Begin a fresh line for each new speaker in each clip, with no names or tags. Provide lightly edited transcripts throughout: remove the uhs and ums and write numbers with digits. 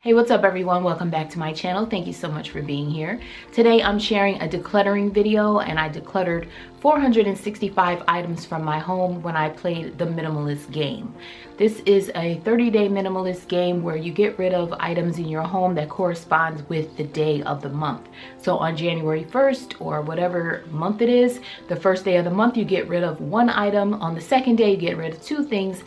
Hey, what's up everyone? Welcome back to my channel. Thank you so much for being here. Today I'm sharing a decluttering video, and I decluttered 465 items from my home when I played the Minimalist game. This is a 30-day minimalist game where you get rid of items in your home that corresponds with the day of the month. So on January 1st or whatever month it is, the first day of the month you get rid of one item. On the second day you get rid of two things.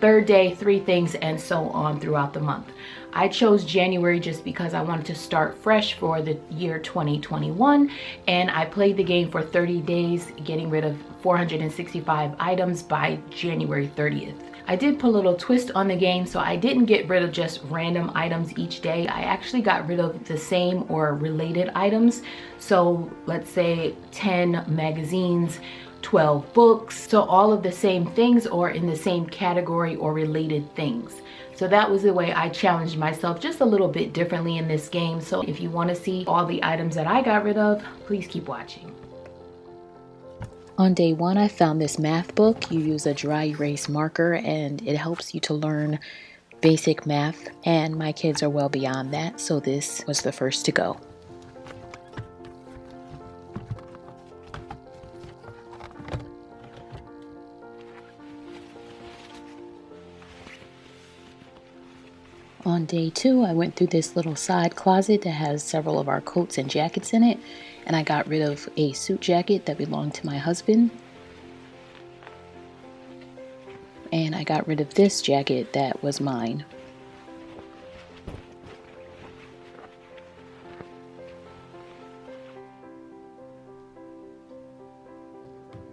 Third day, three things, and so on throughout the month. I chose January just because I wanted to start fresh for the year 2021, and I played the game for 30 days, getting rid of 465 items by January 30th. I did put a little twist on the game, so I didn't get rid of just random items each day. I actually got rid of the same or related items. So let's say 10 magazines, 12 books, so all of the same things or in the same category or related things. So that was the way I challenged myself just a little bit differently in this game. So if you want to see all the items that I got rid of, please keep watching. On day one, I found this math book. You use a dry erase marker and it helps you to learn basic math, and my kids are well beyond that, so this was the first to go. On day two, I went through this little side closet that has several of our coats and jackets in it, and I got rid of a suit jacket that belonged to my husband. And I got rid of this jacket that was mine.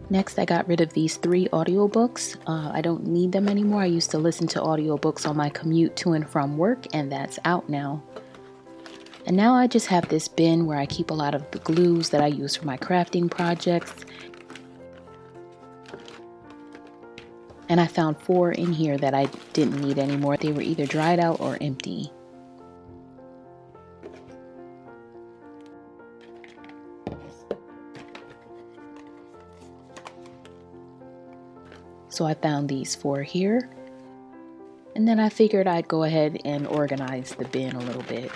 Next, I got rid of these 3 audiobooks. I don't need them anymore. I used to listen to audiobooks on my commute to and from work, and that's out now. And now I just have this bin where I keep a lot of the glues that I use for my crafting projects. And I found 4 in here that I didn't need anymore. They were either dried out or empty. So I found these 4 here, and then I figured I'd go ahead and organize the bin a little bit.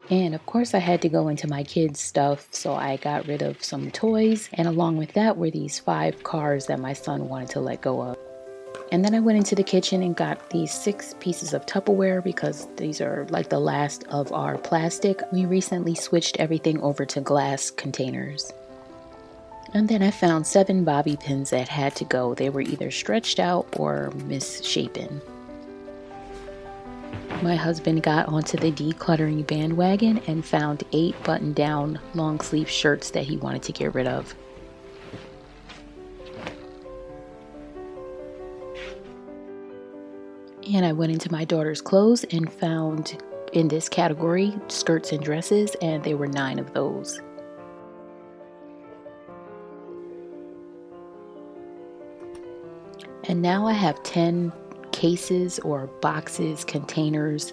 And of course I had to go into my kids' stuff, so I got rid of some toys, and along with that were these 5 cars that my son wanted to let go of. And then I went into the kitchen and got these 6 pieces of Tupperware because these are like the last of our plastic. We recently switched everything over to glass containers. And then I found 7 bobby pins that had to go. They were either stretched out or misshapen. My husband got onto the decluttering bandwagon and found 8 button-down long sleeve shirts that he wanted to get rid of. And I went into my daughter's clothes and found in this category skirts and dresses, and there were 9 of those. And now I have 10 cases or boxes, containers.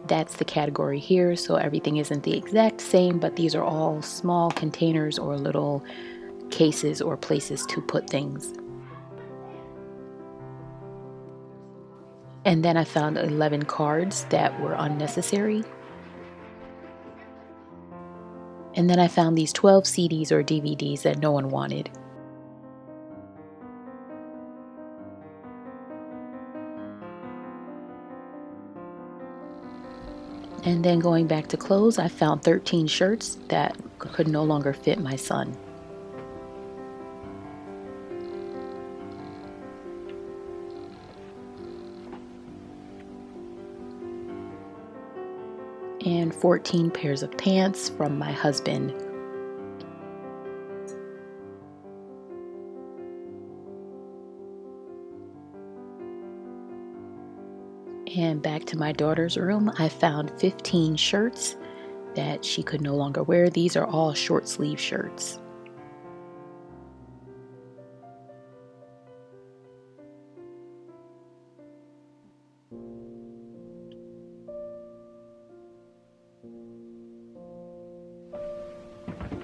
That's the category here, so everything isn't the exact same, but these are all small containers or little cases or places to put things. And then I found 11 cards that were unnecessary. And then I found these 12 CDs or DVDs that no one wanted. And then going back to clothes, I found 13 shirts that could no longer fit my son. And 14 pairs of pants from my husband. And back to my daughter's room, I found 15 shirts that she could no longer wear. These are all short sleeve shirts.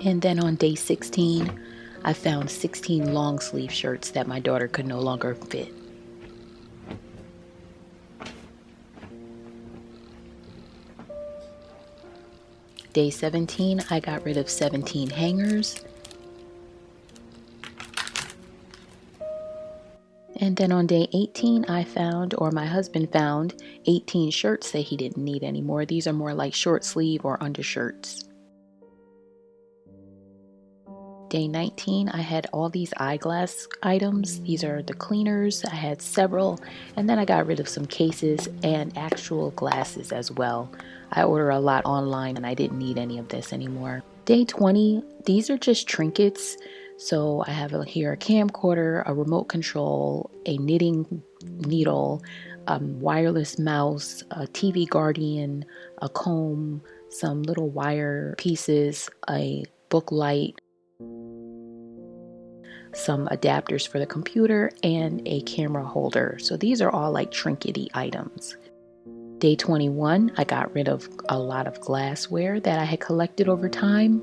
And then on day 16, I found 16 long sleeve shirts that my daughter could no longer fit. Day 17, I got rid of 17 hangers. And then on day 18, I found, or my husband found, 18 shirts that he didn't need anymore. These are more like short sleeve or undershirts. Day 19, I had all these eyeglass items. These are the cleaners. I had several. And then I got rid of some cases and actual glasses as well. I order a lot online and I didn't need any of this anymore. Day 20, these are just trinkets. So I have here a camcorder, a remote control, a knitting needle, wireless mouse, a TV Guardian, a comb, some little wire pieces, a book light, some adapters for the computer, and a camera holder. So these are all like trinkety items. Day 21, I got rid of a lot of glassware that I had collected over time.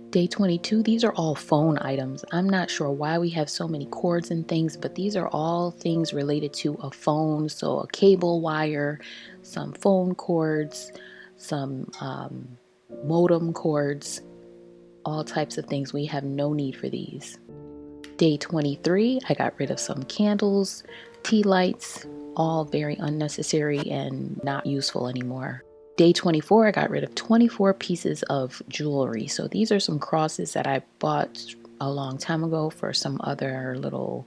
Day 22, these are all phone items. I'm not sure why we have so many cords and things, but these are all things related to a phone. So a cable wire, some phone cords, some modem cords, all types of things. We have no need for these. Day 23, I got rid of some candles, tea lights, all very unnecessary and not useful anymore. Day 24, I got rid of 24 pieces of jewelry. So these are some crosses that I bought a long time ago for some other little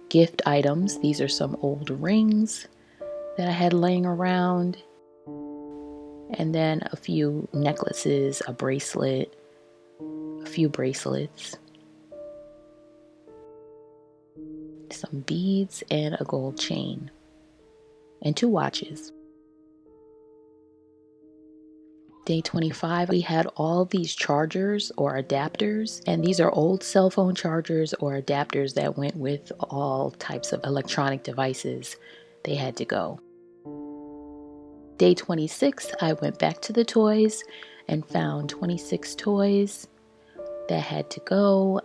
gift items. These are some old rings that I had laying around. And then a few necklaces, a bracelet, a few bracelets, some beads, and a gold chain, and 2 watches. Day 25, we had all these chargers or adapters, and these are old cell phone chargers or adapters that went with all types of electronic devices. They had to go. Day 26, I went back to the toys and found 26 toys that had to go.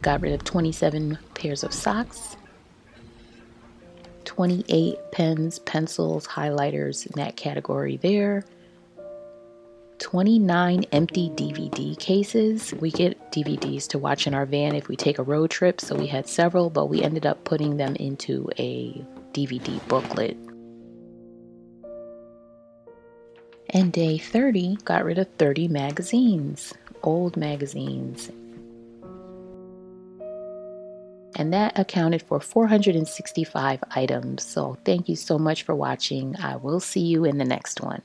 Got rid of 27 pairs of socks, 28 pens, pencils, highlighters in that category there, 29 empty DVD cases. We get DVDs to watch in our van if we take a road trip, so we had several, but we ended up putting them into a DVD booklet. And day 30, got rid of 30 magazines, old magazines. And that accounted for 465 items. So thank you so much for watching. I will see you in the next one.